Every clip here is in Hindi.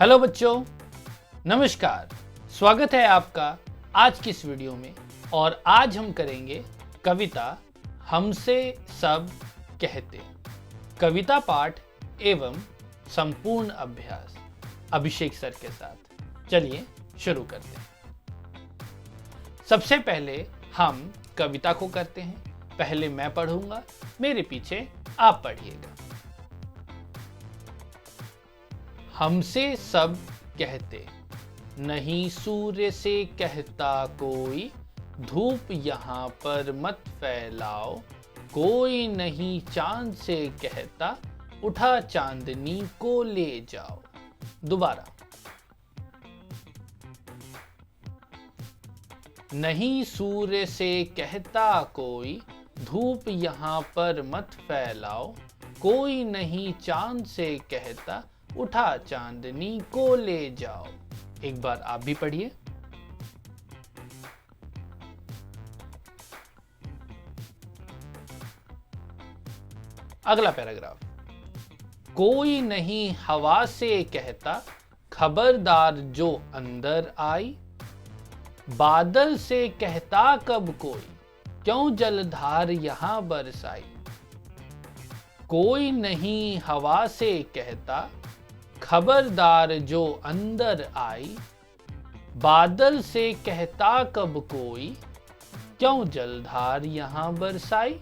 हेलो बच्चों, नमस्कार। स्वागत है आपका आज की इस वीडियो में। और आज हम करेंगे कविता हमसे सब कहते। कविता पाठ एवं संपूर्ण अभ्यास अभिषेक सर के साथ। चलिए शुरू करते हैं। सबसे पहले हम कविता को करते हैं। पहले मैं पढ़ूंगा, मेरे पीछे आप पढ़िएगा। हमसे सब कहते, नहीं सूर्य से कहता कोई, धूप यहाँ पर मत फैलाओ। कोई नहीं चांद से कहता, उठा चांदनी को ले जाओ। दोबारा। नहीं सूर्य से कहता कोई, धूप यहाँ पर मत फैलाओ। कोई नहीं चांद से कहता, उठा चांदनी को ले जाओ। एक बार आप भी पढ़िए। अगला पैराग्राफ। कोई नहीं हवा से कहता, खबरदार जो अंदर आई। बादल से कहता कब कोई, क्यों जलधार यहां बरसाई। कोई नहीं हवा से कहता, खबरदार जो अंदर आई। बादल से कहता कब कोई, क्यों जलधार यहां बरसाई।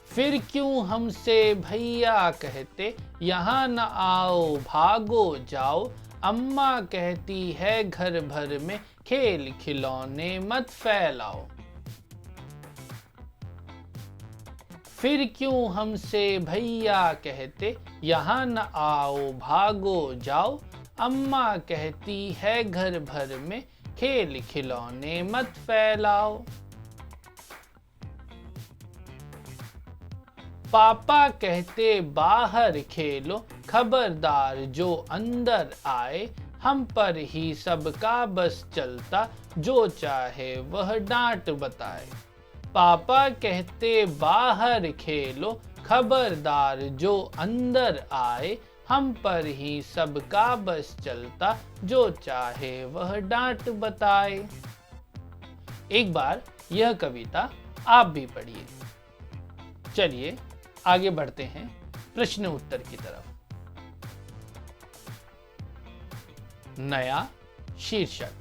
फिर क्यों हमसे भैया कहते, यहां न आओ भागो जाओ। अम्मा कहती है घर भर में, खेल खिलौने मत फैलाओ। फिर क्यों हमसे भैया कहते, यहाँ न आओ भागो जाओ। अम्मा कहती है घर भर में, खेल खिलौने मत फैलाओ। पापा कहते बाहर खेलो, खबरदार जो अंदर आए। हम पर ही सबका बस चलता, जो चाहे वह डांट बताए। पापा कहते बाहर खेलो, खबरदार जो अंदर आए। हम पर ही सबका बस चलता, जो चाहे वह डांट बताए। एक बार यह कविता आप भी पढ़िए। चलिए आगे बढ़ते हैं प्रश्न उत्तर की तरफ। नया शीर्षक।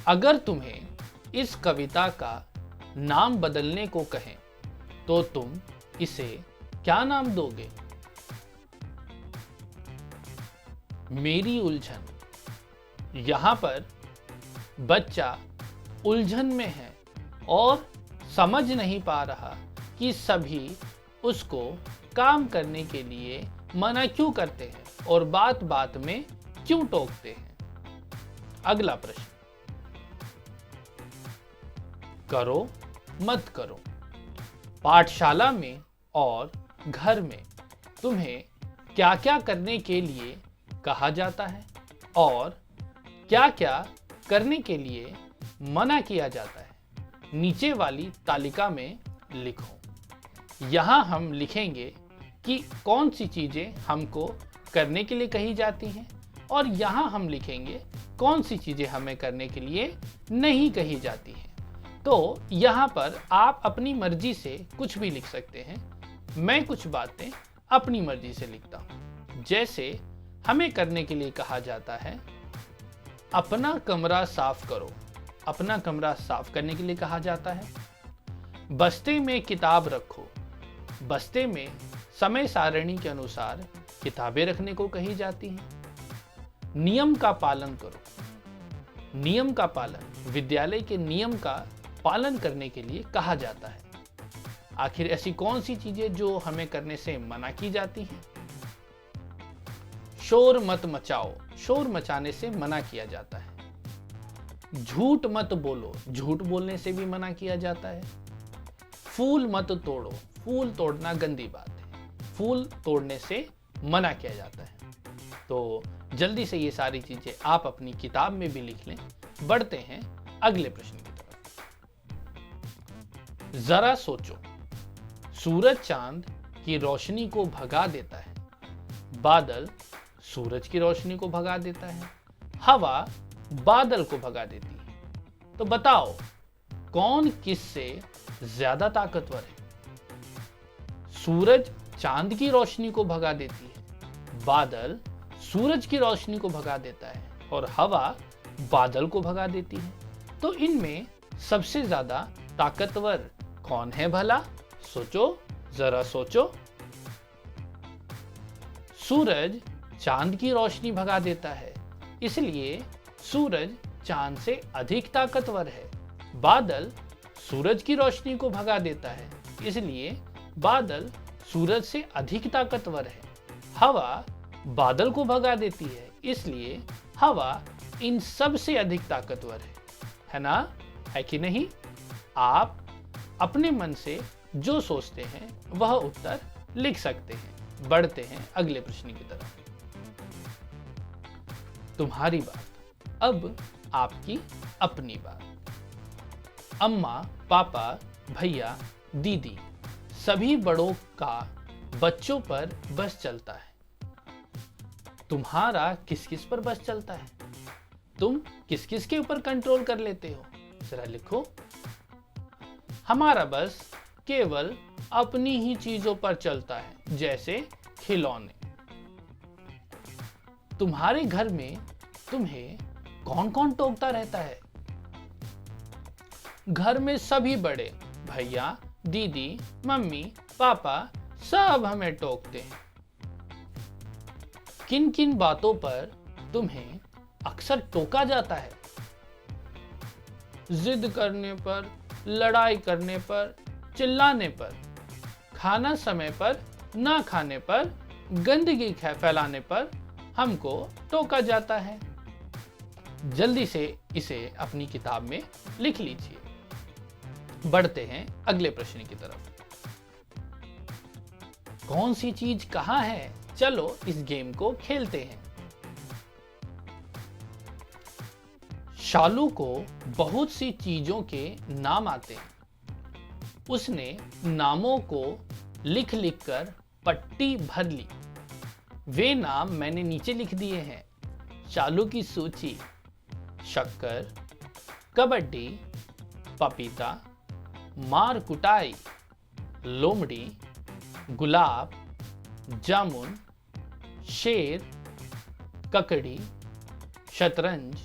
अगर तुम्हें इस कविता का नाम बदलने को कहें तो तुम इसे क्या नाम दोगे? मेरी उलझन। यहां पर बच्चा उलझन में है और समझ नहीं पा रहा कि सभी उसको काम करने के लिए मना क्यों करते हैं और बात बात में क्यों टोकते हैं। अगला प्रश्न। करो मत करो। पाठशाला में और घर में तुम्हें क्या क्या करने के लिए कहा जाता है और क्या क्या करने के लिए मना किया जाता है, नीचे वाली तालिका में लिखो। यहाँ हम लिखेंगे कि कौन सी चीज़ें हमको करने के लिए कही जाती हैं और यहाँ हम लिखेंगे कौन सी चीज़ें हमें करने के लिए नहीं कही जाती हैं। तो यहाँ पर आप अपनी मर्जी से कुछ भी लिख सकते हैं। मैं कुछ बातें अपनी मर्जी से लिखता हूँ। जैसे हमें करने के लिए कहा जाता है, अपना कमरा साफ करो। अपना कमरा साफ करने के लिए कहा जाता है। बस्ते में किताब रखो। बस्ते में समय सारणी के अनुसार किताबें रखने को कही जाती हैं। नियम का पालन करो। नियम का पालन, विद्यालय के नियम का पालन करने के लिए कहा जाता है। आखिर ऐसी कौन सी चीजें जो हमें करने से मना की जाती हैं? शोर मत मचाओ। शोर मचाने से मना किया जाता है। झूठ मत बोलो। झूठ बोलने से भी मना किया जाता है। फूल मत तोड़ो। फूल तोड़ना गंदी बात है। फूल तोड़ने से मना किया जाता है। तो जल्दी से ये सारी चीजें आप अपनी किताब में भी लिख लें। बढ़ते हैं अगले प्रश्न की तरफ। जरा सोचो, सूरज चांद की रोशनी को भगा देता है। बादल सूरज की रोशनी को भगा देता है। हवा बादल को भगा देती है। तो बताओ कौन किससे ज्यादा ताकतवर है? सूरज चांद की रोशनी को भगा देती है, बादल सूरज की रोशनी को भगा देता है और हवा बादल को भगा देती है। तो इनमें सबसे ज्यादा ताकतवर कौन है भला? सोचो, जरा सोचो। सूरज चांद की रोशनी भगा देता है, इसलिए सूरज चांद से अधिक ताकतवर है। बादल सूरज की रोशनी को भगा देता है, इसलिए बादल सूरज से अधिक ताकतवर है। हवा बादल को भगा देती है, इसलिए हवा इन सब से अधिक ताकतवर है ना? है कि नहीं? आप अपने मन से जो सोचते हैं वह उत्तर लिख सकते हैं। बढ़ते हैं अगले प्रश्न की तरफ। तुम्हारी बात, अब आपकी अपनी बात। अम्मा, पापा, भैया, दीदी सभी बड़ों का बच्चों पर बस चलता है। तुम्हारा किस किस पर बस चलता है? तुम किस किस के ऊपर कंट्रोल कर लेते हो? जरा लिखो। हमारा बस केवल अपनी ही चीजों पर चलता है, जैसे खिलौने। तुम्हारे घर में तुम्हें कौन कौन टोकता रहता है? घर में सभी बड़े, भैया, दीदी, मम्मी, पापा सब हमें टोकते हैं। किन किन बातों पर तुम्हें अक्सर टोका जाता है? जिद करने पर, लड़ाई करने पर, चिल्लाने पर, खाना समय पर ना खाने पर, गंदगी फैलाने पर हमको टोका जाता है। जल्दी से इसे अपनी किताब में लिख लीजिए। बढ़ते हैं अगले प्रश्न की तरफ। कौन सी चीज कहां है? चलो इस गेम को खेलते हैं। शालू को बहुत सी चीजों के नाम आते हैं। उसने नामों को लिख लिख कर पट्टी भर ली। वे नाम मैंने नीचे लिख दिए हैं। शालू की सूची: शक्कर, कबड्डी, पपीता, मार कुटाई, लोमड़ी, गुलाब, जामुन, शेर, ककड़ी, शतरंज,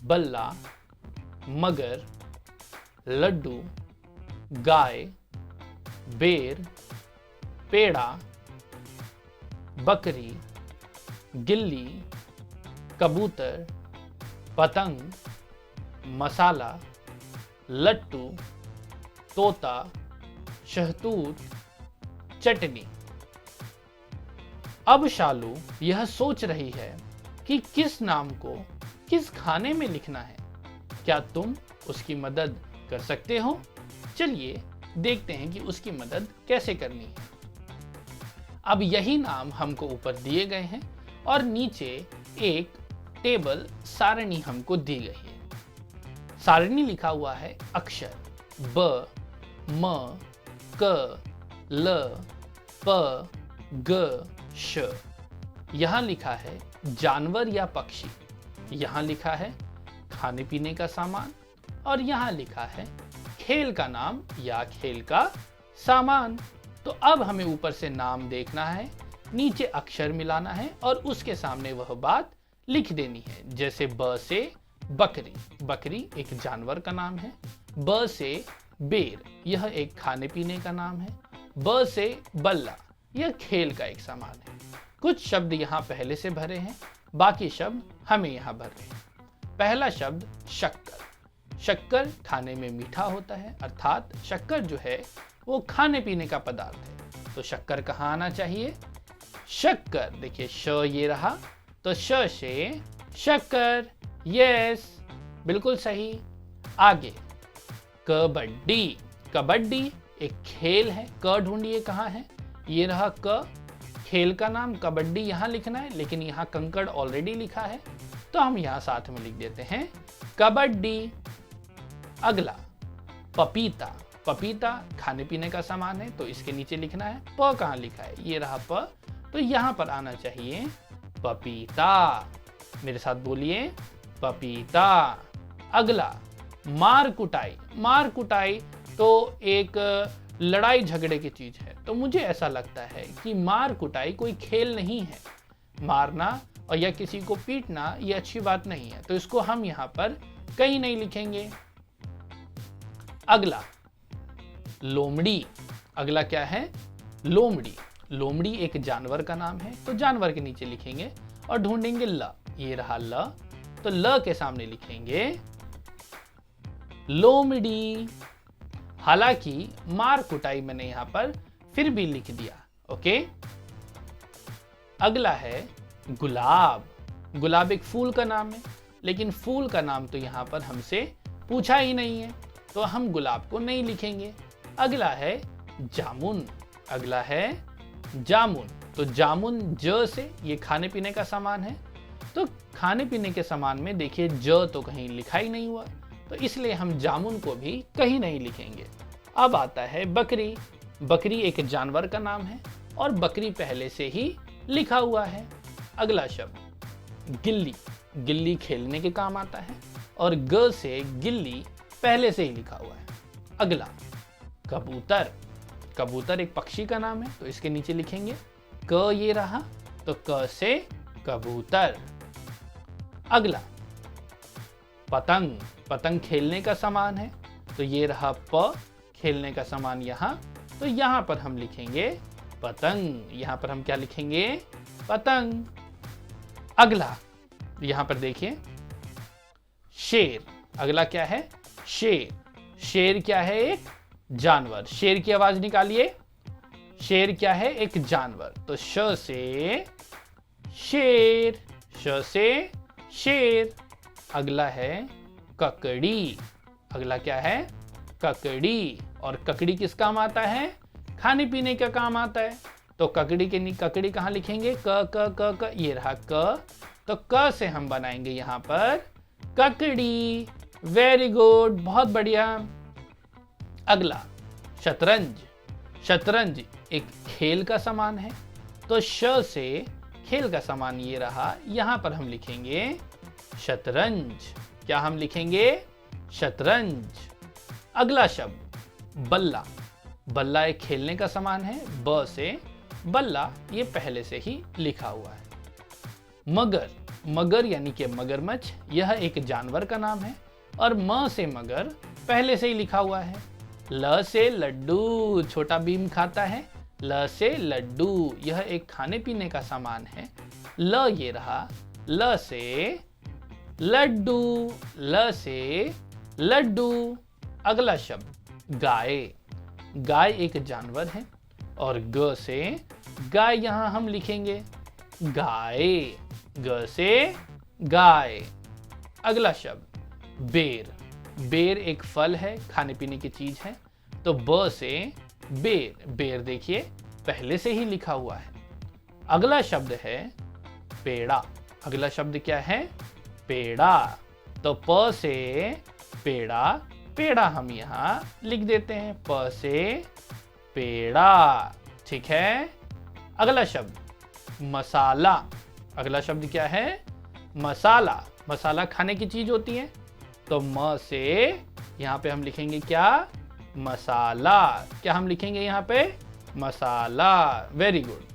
बल्ला, मगर, लड्डू, गाय, बेर, पेड़ा, बकरी, गिल्ली, कबूतर, पतंग, मसाला, लट्टू, तोता, शहतूत, चटनी। अब शालू यह सोच रही है कि किस नाम को किस खाने में लिखना है। क्या तुम उसकी मदद कर सकते हो? चलिए देखते हैं कि उसकी मदद कैसे करनी है। अब यही नाम हमको ऊपर दिए गए हैं और नीचे एक टेबल सारणी हमको दी गई है। सारणी लिखा हुआ है अक्षर ब, म, क, ल, प, ग, श। यहां लिखा है जानवर या पक्षी, यहां लिखा है खाने पीने का सामान और यहां लिखा है खेल का नाम या खेल का सामान। तो अब हमें ऊपर से नाम देखना है, नीचे अक्षर मिलाना है और उसके सामने वह बात लिख देनी है। जैसे ब से बकरी, बकरी एक जानवर का नाम है। ब से बेर, यह एक खाने पीने का नाम है। ब से बल्ला, यह खेल का एक सामान है। कुछ शब्द यहाँ पहले से भरे हैं, बाकी शब्द हमें यहाँ भर रहे हैं। पहला शब्द शक्कर। शक्कर खाने में मीठा होता है, अर्थात शक्कर जो है वो खाने पीने का पदार्थ है। तो शक्कर कहाँ आना चाहिए? शक्कर, देखिए श ये रहा, तो श से शक्कर। यस, बिल्कुल सही। आगे कबड्डी। कबड्डी एक खेल है। क ढूंढिए कहाँ है? ये रहा क, खेल का नाम कबड्डी यहाँ लिखना है, लेकिन यहाँ कंकड़ ऑलरेडी लिखा है तो हम यहाँ साथ में लिख देते हैं कबड्डी। अगला पपीता। पपीता खाने पीने का सामान है, तो इसके नीचे लिखना है। प कहाँ लिखा है, ये रहा प, तो यहाँ पर आना चाहिए पपीता। मेरे साथ बोलिए पपीता। अगला मार कुटाई। मार कुटाई तो एक लड़ाई झगड़े की चीज है, तो मुझे ऐसा लगता है कि मार कुटाई कोई खेल नहीं है। मारना और या किसी को पीटना ये अच्छी बात नहीं है, तो इसको हम यहाँ पर कहीं नहीं लिखेंगे। अगला लोमड़ी। अगला क्या है, लोमड़ी। लोमड़ी एक जानवर का नाम है, तो जानवर के नीचे लिखेंगे और ढूंढेंगे ल। ये रहा ल, तो ल के सामने लिखेंगे लोमड़ी। हालांकि मार कुटाई मैंने यहां पर फिर भी लिख दिया। ओके। अगला है गुलाब। गुलाब एक फूल का नाम है, लेकिन फूल का नाम तो यहां पर हमसे पूछा ही नहीं है, तो हम गुलाब को नहीं लिखेंगे। अगला है जामुन। अगला है जामुन, तो जामुन ज से, ये खाने पीने का सामान है, तो खाने पीने के सामान में देखिए ज तो कहीं लिखा ही नहीं हुआ, तो इसलिए हम जामुन को भी कहीं नहीं लिखेंगे। अब आता है बकरी। बकरी एक जानवर का नाम है और बकरी पहले से ही लिखा हुआ है। अगला शब्द गिल्ली। गिल्ली खेलने के काम आता है और ग से गिल्ली पहले से ही लिखा हुआ है। अगला कबूतर। कबूतर एक पक्षी का नाम है, तो इसके नीचे लिखेंगे क। ये रहा, तो क से कबूतर। अगला पतंग। पतंग खेलने का सामान है, तो ये रहा प, खेलने का सामान यहाँ, तो यहाँ पर हम लिखेंगे पतंग। यहाँ पर हम क्या लिखेंगे, पतंग। अगला यहाँ पर देखिए शेर। अगला क्या है, शेर। शेर क्या है, एक जानवर। शेर की आवाज निकालिए। शेर क्या है, एक जानवर, तो श से शेर। श से शेर। अगला है ककड़ी। अगला क्या है, ककड़ी। और ककड़ी किस काम आता है, खाने पीने का काम आता है, तो ककड़ी के ककड़ी कहाँ लिखेंगे, क क क क। ये रहा क, तो क से हम बनाएंगे यहाँ पर ककड़ी। वेरी गुड, बहुत बढ़िया। अगला शतरंज। शतरंज एक खेल का सामान है, तो श से खेल का सामान ये रहा, यहाँ पर हम लिखेंगे शतरंज। क्या हम लिखेंगे, शतरंज। अगला शब्द बल्ला। बल्ला एक खेलने का सामान है, ब से बल्ला, ये पहले से ही लिखा हुआ है। मगर। मगर यानी कि मगरमच्छ, यह एक जानवर का नाम है और म से मगर पहले से ही लिखा हुआ है। ल से लड्डू, छोटा भीम खाता है, ल से लड्डू, यह एक खाने पीने का सामान है। ल ये रहा, ल से लड्डू। ल से लड्डू। अगला शब्द गाय। गाय एक जानवर है और ग से गाय यहाँ हम लिखेंगे गाय। ग से गाय। अगला शब्द बेर। बेर एक फल है, खाने पीने की चीज है, तो ब से बेर। बेर देखिए पहले से ही लिखा हुआ है। अगला शब्द है पेड़ा। अगला शब्द क्या है, पेड़ा, तो प से पेड़ा। पेड़ा हम यहाँ लिख देते हैं, प से पेड़ा। ठीक है। अगला शब्द मसाला। अगला शब्द क्या है, मसाला। मसाला खाने की चीज होती है, तो म से यहाँ पे हम लिखेंगे क्या, मसाला। क्या हम लिखेंगे यहाँ पे, मसाला। Very good.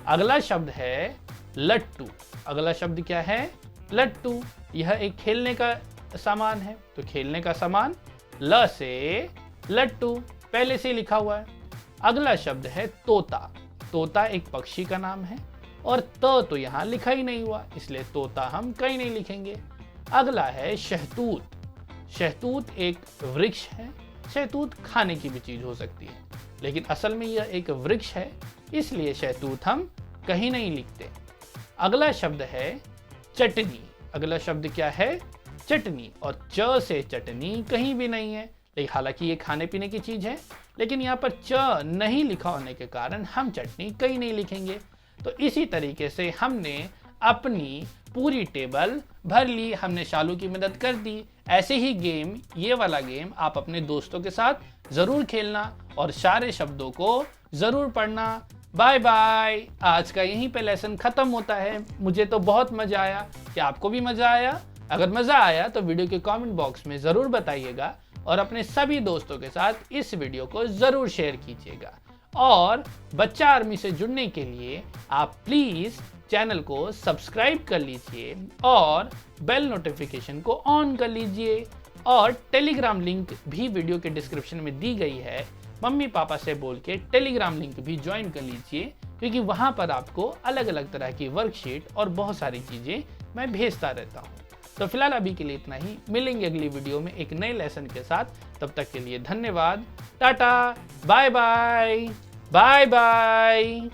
अगला शब्द है लट्टू। अगला शब्द क्या है, लट्टू। यह एक खेलने का सामान है, तो खेलने का सामान ल से लट्टू, पहले से लिखा हुआ है। अगला शब्द है तोता। तोता एक पक्षी का नाम है और त तो यहाँ लिखा ही नहीं हुआ, इसलिए तोता हम कहीं नहीं लिखेंगे। अगला है शहतूत। शहतूत एक वृक्ष है। शहतूत खाने की भी चीज हो सकती है, लेकिन असल में यह एक वृक्ष है, इसलिए शहतूत हम कहीं नहीं लिखते। अगला शब्द है चटनी। अगला शब्द क्या है, चटनी, और च से चटनी कहीं भी नहीं है, लेकिन हालांकि ये खाने पीने की चीज है, लेकिन यहाँ पर च नहीं लिखा होने के कारण हम चटनी कहीं नहीं लिखेंगे। तो इसी तरीके से हमने अपनी पूरी टेबल भर ली, हमने शालू की मदद कर दी। ऐसे ही गेम, ये वाला गेम आप अपने दोस्तों के साथ ज़रूर खेलना और सारे शब्दों को ज़रूर पढ़ना। Bye bye. आज का यहीं पे लेसन ख़त्म होता है। मुझे तो बहुत मज़ा आया। क्या आपको भी मज़ा आया? अगर मज़ा आया तो वीडियो के कमेंट बॉक्स में ज़रूर बताइएगा और अपने सभी दोस्तों के साथ इस वीडियो को ज़रूर शेयर कीजिएगा। और बच्चा आर्मी से जुड़ने के लिए आप प्लीज़ चैनल को सब्सक्राइब कर लीजिए और बेल नोटिफिकेशन को ऑन कर लीजिए। और टेलीग्राम लिंक भी वीडियो के डिस्क्रिप्शन में दी गई है। मम्मी पापा से बोल के टेलीग्राम लिंक भी ज्वाइन कर लीजिए, क्योंकि वहाँ पर आपको अलग अलग तरह की वर्कशीट और बहुत सारी चीज़ें मैं भेजता रहता हूँ। तो फिलहाल अभी के लिए इतना ही। मिलेंगे अगली वीडियो में एक नए लेसन के साथ। तब तक के लिए धन्यवाद। Ta-ta, bye bye, bye bye.